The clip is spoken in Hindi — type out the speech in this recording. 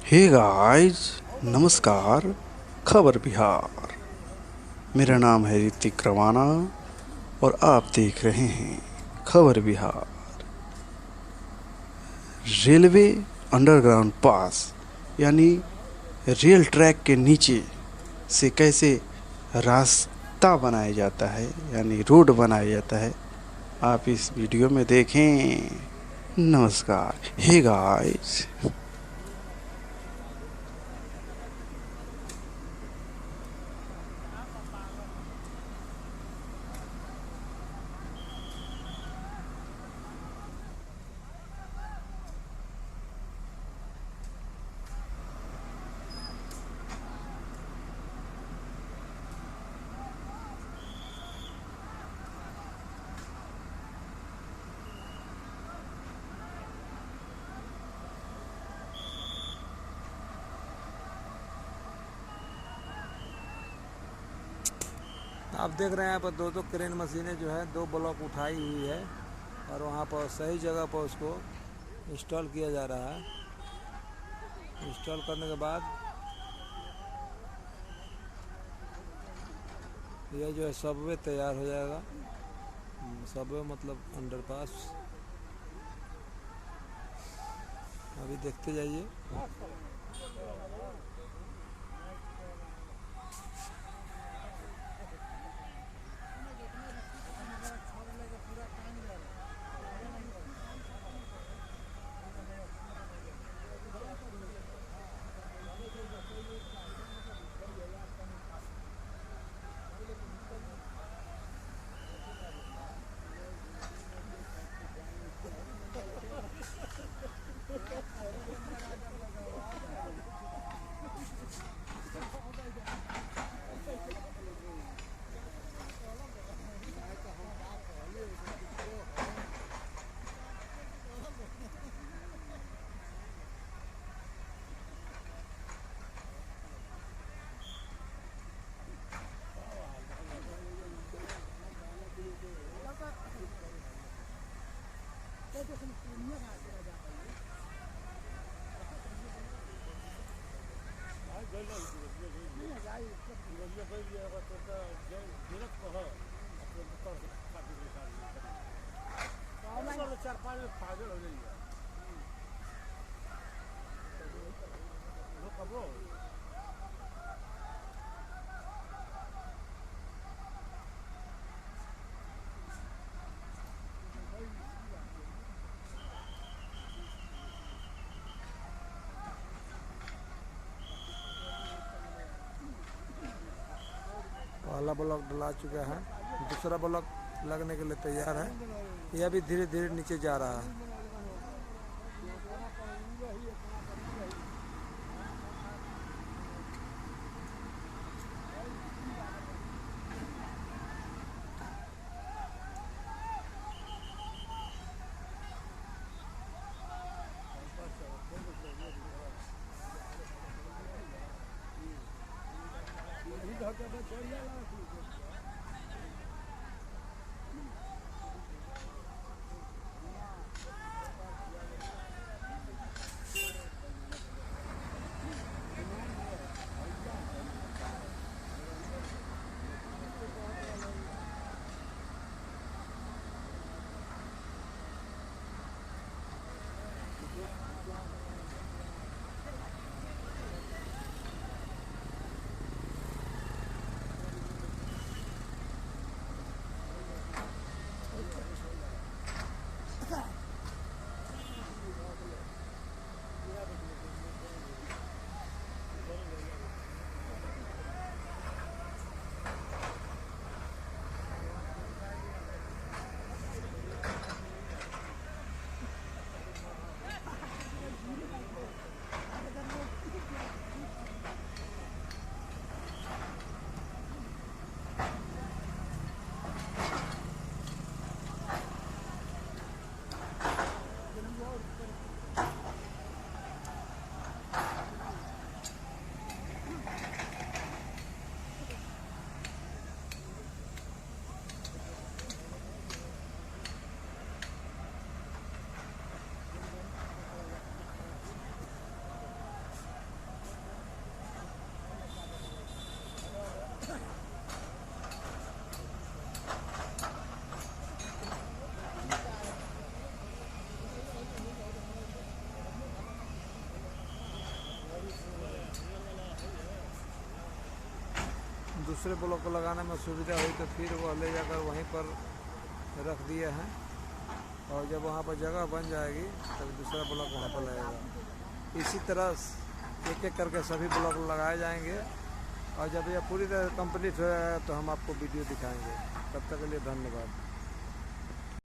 हे गाइस, नमस्कार। खबर बिहार। मेरा नाम है ऋतिक रवाना और आप देख रहे हैं खबर बिहार। रेलवे अंडरग्राउंड पास यानी रेल ट्रैक के नीचे से कैसे रास्ता बनाया जाता है यानी रोड बनाया जाता है, आप इस वीडियो में देखें। नमस्कार। Hey guys. आप देख रहे हैं यहाँ पर दो दो क्रेन मशीनें जो है दो ब्लॉक उठाई हुई है और वहाँ पर सही जगह पर उसको इंस्टॉल किया जा रहा है। इंस्टॉल करने के बाद यह जो है सबवे तैयार हो जाएगा। सबवे मतलब अंडरपास। अभी देखते जाइए। पहला ब्लॉक डला चुका है, दूसरा ब्लॉक लगने के लिए तैयार है। यह भी धीरे धीरे नीचे जा रहा है। दूसरे ब्लॉक को लगाने में सुविधा हुई तो फिर वो ले जाकर वहीं पर रख दिए हैं, और जब वहाँ पर जगह बन जाएगी तब दूसरा ब्लॉक वहाँ पर लगेगा। इसी तरह एक एक करके सभी ब्लॉक लगाए जाएंगे, और जब यह पूरी तरह कंप्लीट हो जाएगा तो हम आपको वीडियो दिखाएंगे। तब तक के लिए धन्यवाद।